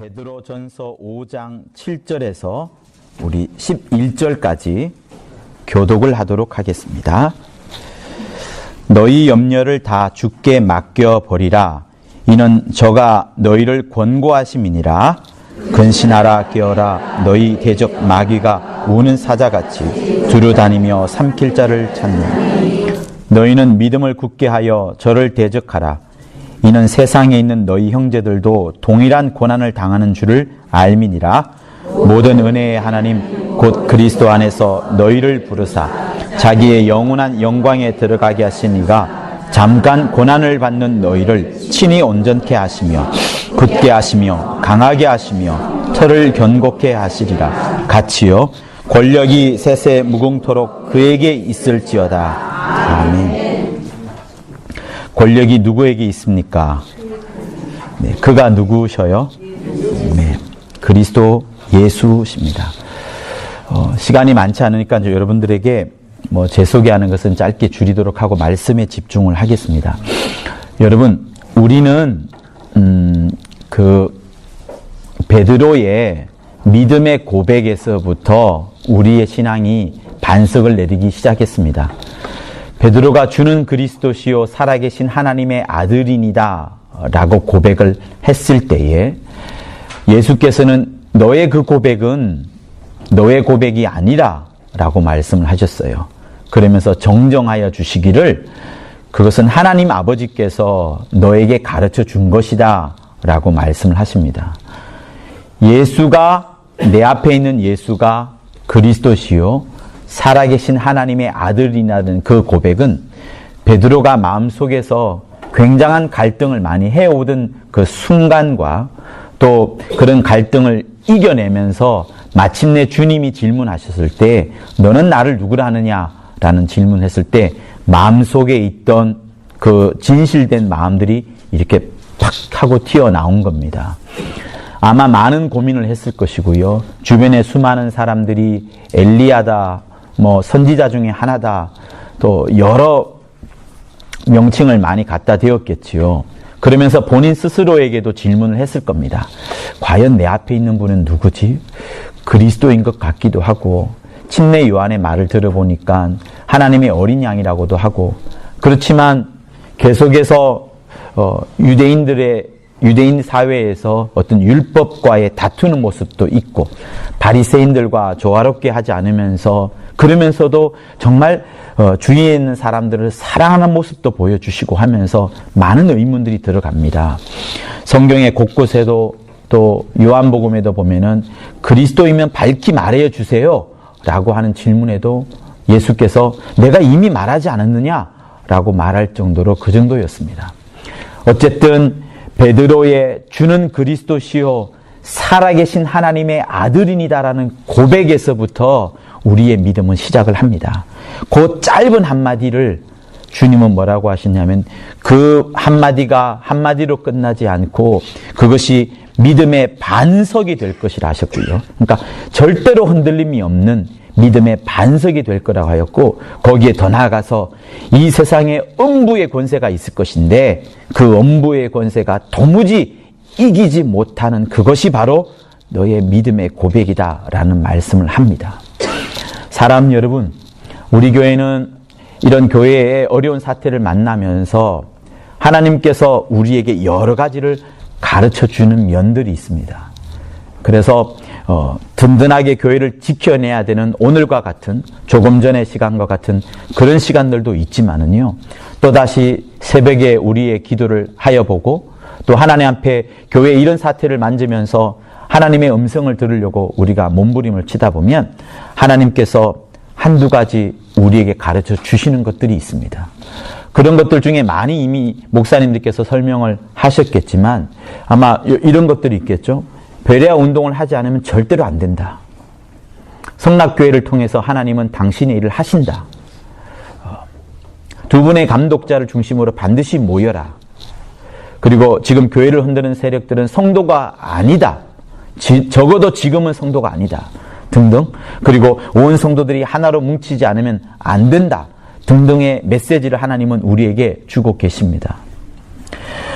베드로전서 5장 7절에서 우리 11절까지 교독을 하도록 하겠습니다. 너희 염려를 다 주께 맡겨버리라. 이는 저가 너희를 권고하심이니라. 근신하라 깨어라. 너희 대적 마귀가 우는 사자같이 두루 다니며 삼킬 자를 찾느니라. 너희는 믿음을 굳게 하여 저를 대적하라. 이는 세상에 있는 너희 형제들도 동일한 고난을 당하는 줄을 알미니라. 모든 은혜의 하나님 곧 그리스도 안에서 너희를 부르사 자기의 영원한 영광에 들어가게 하신 이가 잠깐 고난을 받는 너희를 친히 온전케 하시며 굳게 하시며 강하게 하시며 털을 견고케 하시리라. 같이요 권력이 세세 무궁토록 그에게 있을지어다. 아멘. 권력이 누구에게 있습니까? 네, 그가 누구셔요? 네, 그리스도 예수십니다. 시간이 많지 않으니까 여러분들에게 제 소개하는 것은 짧게 줄이도록 하고 말씀에 집중을 하겠습니다. 여러분, 우리는 그 베드로의 믿음의 고백에서부터 우리의 신앙이 반석을 내리기 시작했습니다. 베드로가 주는 그리스도시요 살아계신 하나님의 아들이니다 라고 고백을 했을 때에 예수께서는 너의 그 고백은 너의 고백이 아니라 라고 말씀을 하셨어요. 그러면서 정정하여 주시기를 그것은 하나님 아버지께서 너에게 가르쳐 준 것이다 라고 말씀을 하십니다. 예수가 내 앞에 있는 예수가 그리스도시요 살아계신 하나님의 아들이라는 그 고백은 베드로가 마음속에서 굉장한 갈등을 많이 해오던 그 순간과 또 그런 갈등을 이겨내면서 마침내 주님이 질문하셨을 때 너는 나를 누구라 하느냐라는 질문을 했을 때 마음속에 있던 그 진실된 마음들이 이렇게 팍 하고 튀어나온 겁니다. 아마 많은 고민을 했을 것이고요. 주변에 수많은 사람들이 엘리야다, 선지자 중에 하나다, 또 여러 명칭을 많이 갖다 대었겠지요. 그러면서 본인 스스로에게도 질문을 했을 겁니다. 과연 내 앞에 있는 분은 누구지? 그리스도인 것 같기도 하고, 침례 요한의 말을 들어보니까 하나님의 어린 양이라고도 하고, 그렇지만 계속해서 유대인 사회에서 어떤 율법과의 다투는 모습도 있고 바리새인들과 조화롭게 하지 않으면서 그러면서도 정말 주위에 있는 사람들을 사랑하는 모습도 보여주시고 하면서 많은 의문들이 들어갑니다. 성경의 곳곳에도 또 요한복음에도 보면은 그리스도이면 밝히 말해 주세요 라고 하는 질문에도 예수께서 내가 이미 말하지 않았느냐 라고 말할 정도로 그 정도였습니다. 어쨌든 베드로의 주는 그리스도시요 살아계신 하나님의 아들이니다라는 고백에서부터 우리의 믿음은 시작을 합니다. 그 짧은 한마디를 주님은 뭐라고 하시냐면 그 한마디가 한마디로 끝나지 않고 그것이 믿음의 반석이 될 것이라 하셨고요. 그러니까 절대로 흔들림이 없는 믿음의 반석이 될 거라고 하였고 거기에 더 나아가서 이 세상에 음부의 권세가 있을 것인데 그 음부의 권세가 도무지 이기지 못하는 그것이 바로 너의 믿음의 고백이다라는 말씀을 합니다. 사람 여러분, 우리 교회는 이런 교회의 어려운 사태를 만나면서 하나님께서 우리에게 여러 가지를 가르쳐 주는 면들이 있습니다. 그래서 든든하게 교회를 지켜내야 되는 오늘과 같은 조금 전의 시간과 같은 그런 시간들도 있지만은요. 또다시 새벽에 우리의 기도를 하여보고 또 하나님 앞에 교회의 이런 사태를 만지면서 하나님의 음성을 들으려고 우리가 몸부림을 치다 보면 하나님께서 한두 가지 우리에게 가르쳐 주시는 것들이 있습니다. 그런 것들 중에 많이 이미 목사님들께서 설명을 하셨겠지만 아마 이런 것들이 있겠죠. 베레아 운동을 하지 않으면 절대로 안 된다. 성락교회를 통해서 하나님은 당신의 일을 하신다. 두 분의 감독자를 중심으로 반드시 모여라. 그리고 지금 교회를 흔드는 세력들은 성도가 아니다. 적어도 지금은 성도가 아니다. 등등. 그리고 온 성도들이 하나로 뭉치지 않으면 안 된다. 등등의 메시지를 하나님은 우리에게 주고 계십니다.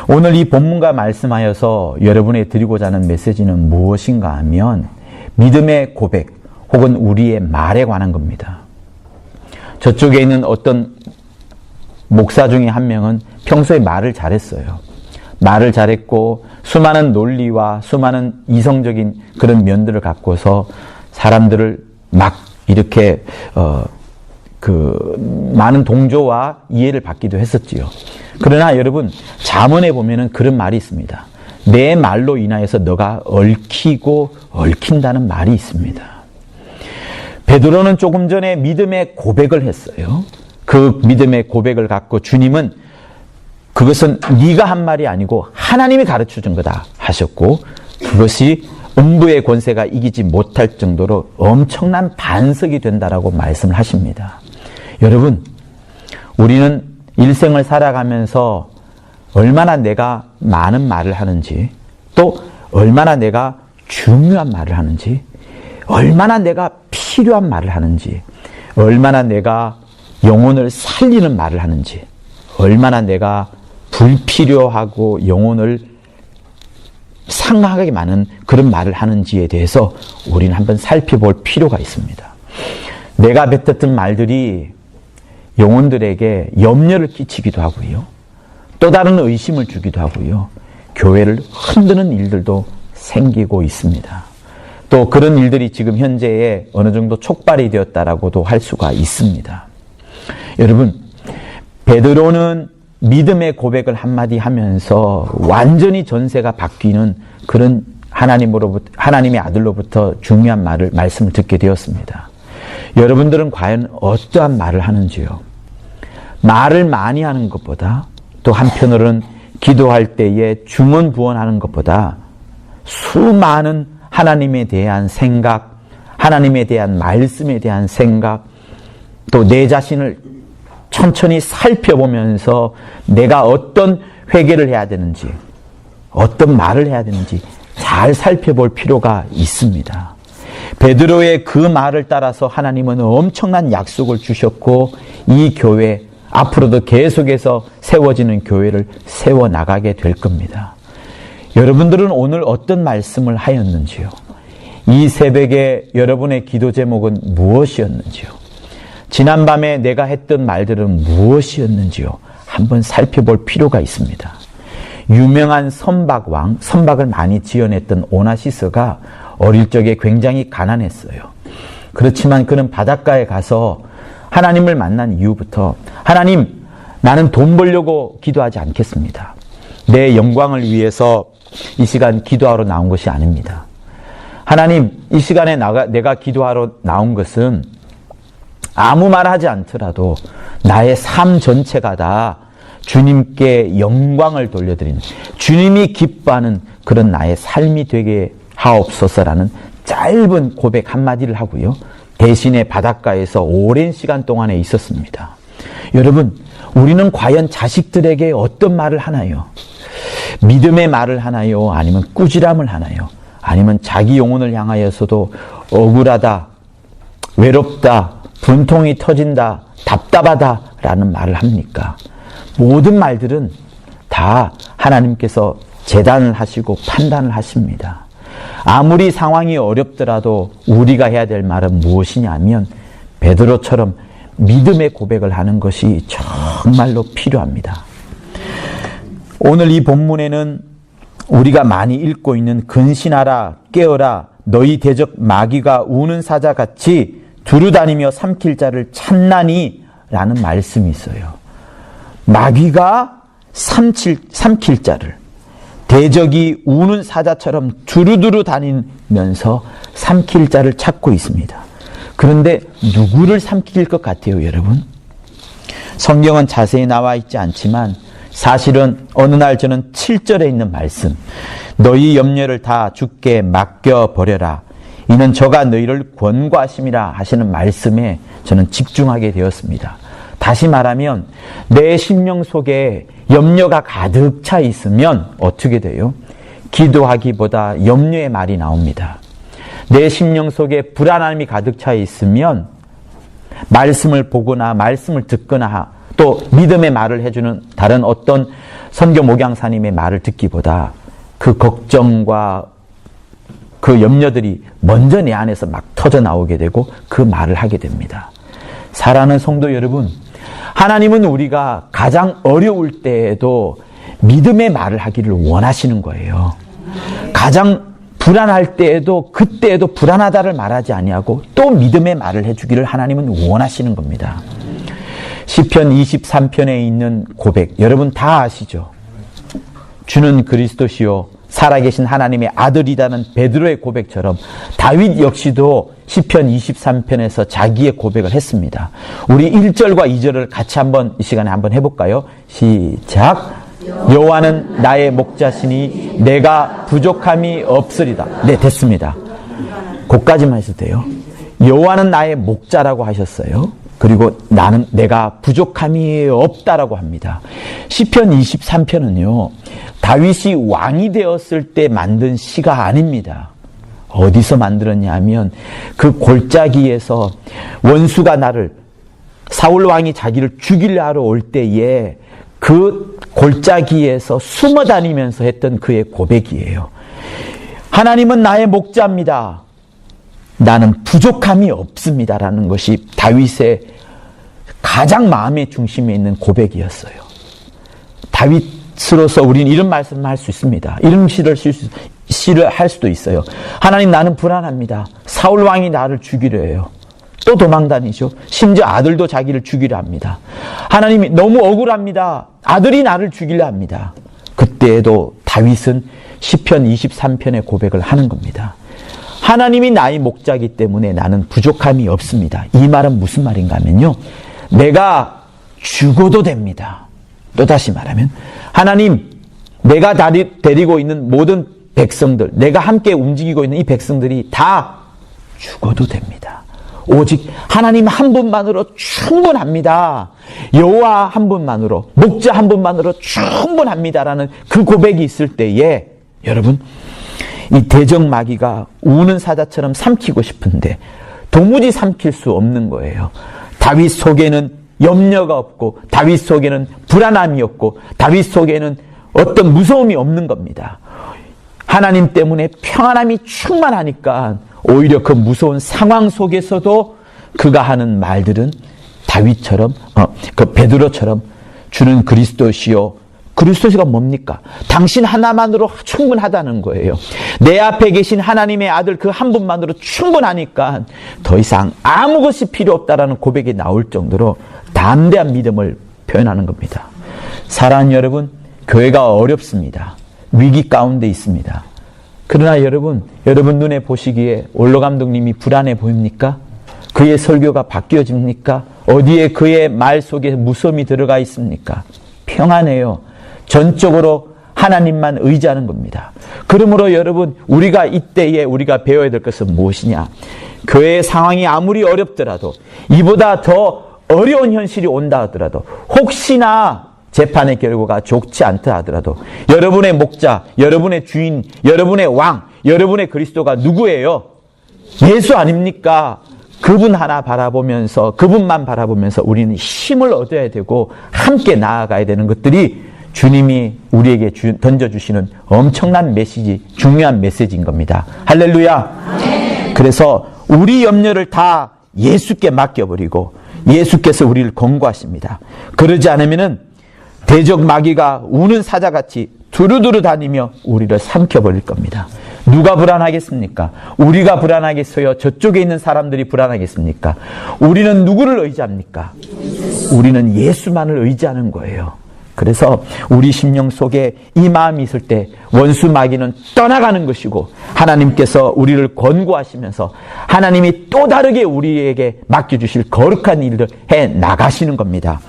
오늘 이 본문과 말씀하여서 여러분에 드리고자 하는 메시지는 무엇인가 하면 믿음의 고백 혹은 우리의 말에 관한 겁니다. 저쪽에 있는 어떤 목사 중에 한 명은 평소에 말을 잘했어요. 말을 잘했고 수많은 논리와 수많은 이성적인 그런 면들을 갖고서 사람들을 막 이렇게 많은 동조와 이해를 받기도 했었지요. 그러나 여러분, 잠언에 보면은 그런 말이 있습니다. 내 말로 인하여서 너가 얽히고 얽힌다는 말이 있습니다. 베드로는 조금 전에 믿음의 고백을 했어요. 그 믿음의 고백을 갖고 주님은 그것은 네가 한 말이 아니고 하나님이 가르쳐 준 거다 하셨고, 그것이 음부의 권세가 이기지 못할 정도로 엄청난 반석이 된다라고 말씀을 하십니다. 여러분, 우리는 일생을 살아가면서 얼마나 내가 많은 말을 하는지, 또 얼마나 내가 중요한 말을 하는지, 얼마나 내가 필요한 말을 하는지, 얼마나 내가 영혼을 살리는 말을 하는지, 얼마나 내가 불필요하고 영혼을 상하게 많은 그런 말을 하는지에 대해서 우리는 한번 살펴볼 필요가 있습니다. 내가 뱉었던 말들이 영혼들에게 염려를 끼치기도 하고요. 또 다른 의심을 주기도 하고요. 교회를 흔드는 일들도 생기고 있습니다. 또 그런 일들이 지금 현재에 어느 정도 촉발이 되었다라고도 할 수가 있습니다. 여러분, 베드로는 믿음의 고백을 한마디 하면서 완전히 전세가 바뀌는 그런 하나님의 아들로부터 중요한 말씀을 듣게 되었습니다. 여러분들은 과연 어떠한 말을 하는지요? 말을 많이 하는 것보다, 또 한편으로는 기도할 때에 중언부언하는 것보다 수많은 하나님에 대한 생각, 하나님에 대한 말씀에 대한 생각, 또 내 자신을 천천히 살펴보면서 내가 어떤 회개를 해야 되는지, 어떤 말을 해야 되는지 잘 살펴볼 필요가 있습니다. 베드로의 그 말을 따라서 하나님은 엄청난 약속을 주셨고, 이 교회 앞으로도 계속해서 세워지는 교회를 세워나가게 될 겁니다. 여러분들은 오늘 어떤 말씀을 하였는지요? 이 새벽에 여러분의 기도 제목은 무엇이었는지요? 지난밤에 내가 했던 말들은 무엇이었는지요? 한번 살펴볼 필요가 있습니다. 유명한 선박왕, 선박을 많이 지어냈던 오나시스가 어릴 적에 굉장히 가난했어요. 그렇지만 그는 바닷가에 가서 하나님을 만난 이후부터, 하나님, 나는 돈 벌려고 기도하지 않겠습니다. 내 영광을 위해서 이 시간 기도하러 나온 것이 아닙니다. 하나님, 이 시간에 내가 기도하러 나온 것은 아무 말 하지 않더라도 나의 삶 전체가 다 주님께 영광을 돌려드리는, 주님이 기뻐하는 그런 나의 삶이 되게 하옵소서라는 짧은 고백 한마디를 하고요. 대신에 바닷가에서 오랜 시간 동안에 있었습니다. 여러분, 우리는 과연 자식들에게 어떤 말을 하나요? 믿음의 말을 하나요? 아니면 꾸지람을 하나요? 아니면 자기 영혼을 향하여서도 억울하다, 외롭다, 분통이 터진다, 답답하다 라는 말을 합니까? 모든 말들은 다 하나님께서 재단을 하시고 판단을 하십니다. 아무리 상황이 어렵더라도 우리가 해야 될 말은 무엇이냐면 베드로처럼 믿음의 고백을 하는 것이 정말로 필요합니다. 오늘 이 본문에는 우리가 많이 읽고 있는 근신하라, 깨어라, 너희 대적 마귀가 우는 사자같이 두루다니며 삼킬 자를 찾나니 라는 말씀이 있어요. 마귀가 삼킬 자를, 대적이 우는 사자처럼 두루두루 다니면서 삼킬 자를 찾고 있습니다. 그런데 누구를 삼킬 것 같아요, 여러분? 성경은 자세히 나와 있지 않지만 사실은 어느 날 저는 7절에 있는 말씀, 너희 염려를 다 주께 맡겨버려라, 이는 저가 너희를 권고하심이라 하시는 말씀에 저는 집중하게 되었습니다. 다시 말하면 내 심령 속에 염려가 가득 차 있으면 어떻게 돼요? 기도하기보다 염려의 말이 나옵니다. 내 심령 속에 불안함이 가득 차 있으면 말씀을 보거나 말씀을 듣거나 또 믿음의 말을 해주는 다른 어떤 선교 목양사님의 말을 듣기보다 그 걱정과 그 염려들이 먼저 내 안에서 막 터져 나오게 되고 그 말을 하게 됩니다. 사랑하는 성도 여러분, 하나님은 우리가 가장 어려울 때에도 믿음의 말을 하기를 원하시는 거예요. 가장 불안할 때에도 그때에도 불안하다를 말하지 아니하고 또 믿음의 말을 해주기를 하나님은 원하시는 겁니다. 시편 23편에 있는 고백, 여러분 다 아시죠? 주는 그리스도시요 살아계신 하나님의 아들이라는 베드로의 고백처럼 다윗 역시도 시편 23편에서 자기의 고백을 했습니다. 우리 1절과 2절을 같이 한번 이 시간에 한번 해볼까요? 시작. 여호와는 나의 목자시니 내가 부족함이 없으리다. 네, 됐습니다. 거기까지만 해도 돼요. 여호와는 나의 목자라고 하셨어요. 그리고 내가 부족함이 없다라고 합니다. 시편 23편은요, 다윗이 왕이 되었을 때 만든 시가 아닙니다. 어디서 만들었냐 하면 그 골짜기에서 원수가 사울 왕이 자기를 죽이려 하러 올 때에 그 골짜기에서 숨어 다니면서 했던 그의 고백이에요. 하나님은 나의 목자입니다. 나는 부족함이 없습니다라는 것이 다윗의 가장 마음의 중심에 있는 고백이었어요. 다윗으로서 우리는 이런 말씀을 할 수 있습니다. 이런 시를 할 수도 있어요. 하나님, 나는 불안합니다. 사울 왕이 나를 죽이려 해요. 또 도망다니죠. 심지어 아들도 자기를 죽이려 합니다. 하나님이 너무 억울합니다. 아들이 나를 죽이려 합니다. 그때에도 다윗은 시편 23편의 고백을 하는 겁니다. 하나님이 나의 목자이기 때문에 나는 부족함이 없습니다. 이 말은 무슨 말인가 하면요, 내가 죽어도 됩니다. 또다시 말하면 하나님, 내가 데리고 있는 모든 백성들, 내가 함께 움직이고 있는 이 백성들이 다 죽어도 됩니다. 오직 하나님 한 분만으로 충분합니다. 여호와 한 분만으로, 목자 한 분만으로 충분합니다라는 그 고백이 있을 때에 여러분, 이 대적 마귀가 우는 사자처럼 삼키고 싶은데 도무지 삼킬 수 없는 거예요. 다윗 속에는 염려가 없고 다윗 속에는 불안함이 없고 다윗 속에는 어떤 무서움이 없는 겁니다. 하나님 때문에 평안함이 충만하니까 오히려 그 무서운 상황 속에서도 그가 하는 말들은 다윗처럼, 그 베드로처럼 주는 그리스도시요. 그리스도시가 뭡니까? 당신 하나만으로 충분하다는 거예요. 내 앞에 계신 하나님의 아들 그 한 분만으로 충분하니까 더 이상 아무 것이 필요 없다라는 고백이 나올 정도로 담대한 믿음을 표현하는 겁니다. 사랑하는 여러분, 교회가 어렵습니다. 위기 가운데 있습니다. 그러나 여러분 눈에 보시기에 원로 감독님이 불안해 보입니까? 그의 설교가 바뀌어집니까? 어디에 그의 말 속에 무서움이 들어가 있습니까? 평안해요. 전적으로 하나님만 의지하는 겁니다. 그러므로 여러분, 우리가 이때에 우리가 배워야 될 것은 무엇이냐? 교회의 상황이 아무리 어렵더라도, 이보다 더 어려운 현실이 온다 하더라도, 혹시나 재판의 결과가 좋지 않다 하더라도 여러분의 목자, 여러분의 주인, 여러분의 왕, 여러분의 그리스도가 누구예요? 예수 아닙니까? 그분 하나 바라보면서, 그분만 바라보면서 우리는 힘을 얻어야 되고 함께 나아가야 되는 것들이 주님이 우리에게 던져주시는 엄청난 메시지, 중요한 메시지인 겁니다. 할렐루야. 그래서 우리 염려를 다 예수께 맡겨버리고 예수께서 우리를 권고하십니다. 그러지 않으면은 대적 마귀가 우는 사자같이 두루두루 다니며 우리를 삼켜버릴 겁니다. 누가 불안하겠습니까? 우리가 불안하겠어요? 저쪽에 있는 사람들이 불안하겠습니까? 우리는 누구를 의지합니까? 우리는 예수만을 의지하는 거예요. 그래서 우리 심령 속에 이 마음이 있을 때 원수 마귀는 떠나가는 것이고 하나님께서 우리를 권고하시면서 하나님이 또 다르게 우리에게 맡겨주실 거룩한 일을 해 나가시는 겁니다.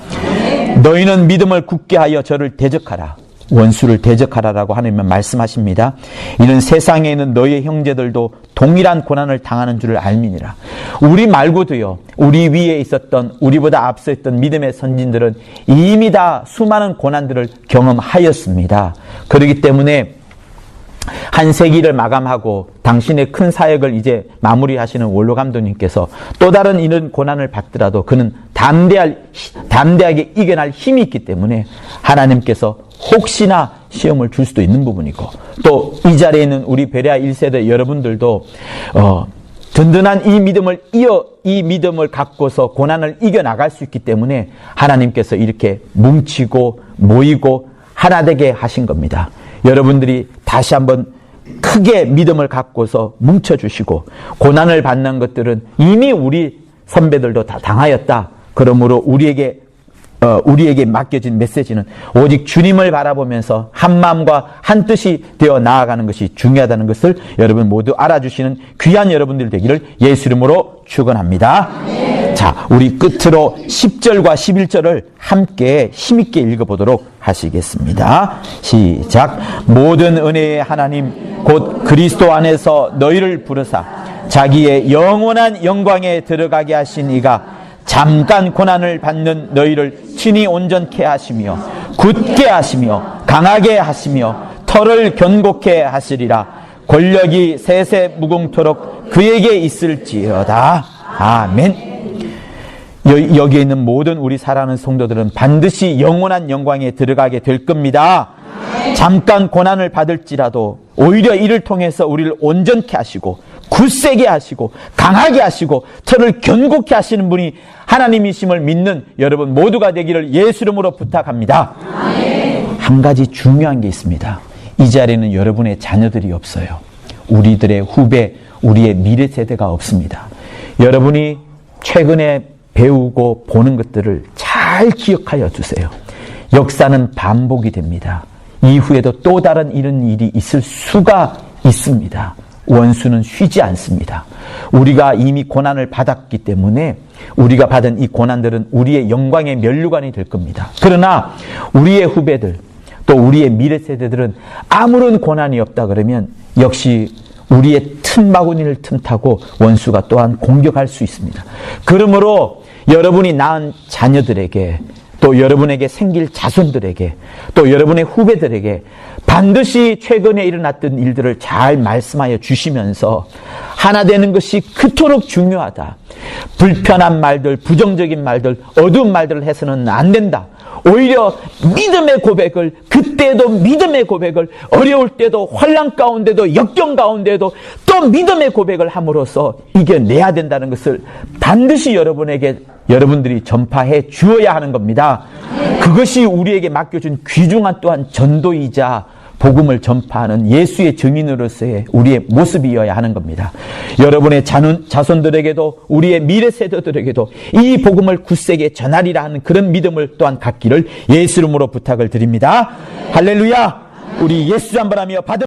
너희는 믿음을 굳게 하여 저를 대적하라. 원수를 대적하라라고 하나님은 말씀하십니다. 이는 세상에 있는 너희의 형제들도 동일한 고난을 당하는 줄을 알미니라. 우리 말고도요, 우리 위에 있었던, 우리보다 앞서 있던 믿음의 선진들은 이미 다 수많은 고난들을 경험하였습니다. 그렇기 때문에 한 세기를 마감하고 당신의 큰 사역을 이제 마무리하시는 원로 감독님께서 또 다른 이런 고난을 받더라도 그는 담대하게 이겨낼 힘이 있기 때문에 하나님께서 혹시나 시험을 줄 수도 있는 부분이고, 또 이 자리에 있는 우리 베레아 1세대 여러분들도 든든한 이 믿음을 갖고서 고난을 이겨나갈 수 있기 때문에 하나님께서 이렇게 뭉치고 모이고 하나 되게 하신 겁니다. 여러분들이 다시 한번 크게 믿음을 갖고서 뭉쳐주시고, 고난을 받는 것들은 이미 우리 선배들도 다 당하였다. 그러므로 우리에게 맡겨진 메시지는 오직 주님을 바라보면서 한 마음과 한 뜻이 되어 나아가는 것이 중요하다는 것을 여러분 모두 알아주시는 귀한 여러분들 되기를 예수 이름으로 축원합니다. 자, 우리 끝으로 10절과 11절을 함께 힘있게 읽어보도록 하시겠습니다. 시작. 모든 은혜의 하나님 곧 그리스도 안에서 너희를 부르사 자기의 영원한 영광에 들어가게 하신 이가 잠깐 고난을 받는 너희를 친히 온전케 하시며 굳게 하시며 강하게 하시며 털을 견고케 하시리라. 권력이 세세 무궁토록 그에게 있을지어다. 아멘. 여기에 있는 모든 우리 사랑하는 성도들은 반드시 영원한 영광에 들어가게 될 겁니다. 잠깐 고난을 받을지라도 오히려 이를 통해서 우리를 온전케 하시고 굳세게 하시고 강하게 하시고 털을 견고케 하시는 분이 하나님이심을 믿는 여러분 모두가 되기를 예수 이름으로 부탁합니다. 한 가지 중요한 게 있습니다. 이 자리에는 여러분의 자녀들이 없어요. 우리들의 후배, 우리의 미래 세대가 없습니다. 여러분이 최근에 배우고 보는 것들을 잘 기억하여 두세요. 역사는 반복이 됩니다. 이후에도 또 다른 이런 일이 있을 수가 있습니다. 원수는 쉬지 않습니다. 우리가 이미 고난을 받았기 때문에 우리가 받은 이 고난들은 우리의 영광의 면류관이 될 겁니다. 그러나 우리의 후배들 또 우리의 미래 세대들은 아무런 고난이 없다 그러면 역시 우리의 틈바구니를 틈타고 원수가 또한 공격할 수 있습니다. 그러므로 여러분이 낳은 자녀들에게 또 여러분에게 생길 자손들에게 또 여러분의 후배들에게 반드시 최근에 일어났던 일들을 잘 말씀하여 주시면서 하나 되는 것이 그토록 중요하다. 불편한 말들, 부정적인 말들, 어두운 말들을 해서는 안 된다. 오히려 믿음의 고백을, 그때도 믿음의 고백을, 어려울 때도 환난 가운데도 역경 가운데도 또 믿음의 고백을 함으로써 이겨내야 된다는 것을 반드시 여러분들이 전파해 주어야 하는 겁니다. 그것이 우리에게 맡겨준 귀중한 또한 전도이자 복음을 전파하는 예수의 증인으로서의 우리의 모습이어야 하는 겁니다. 여러분의 자손들에게도 우리의 미래 세대들에게도 이 복음을 굳세게 전하리라 하는 그런 믿음을 또한 갖기를 예수 이름으로 부탁을 드립니다. 할렐루야. 우리 예수 한번 하며 받은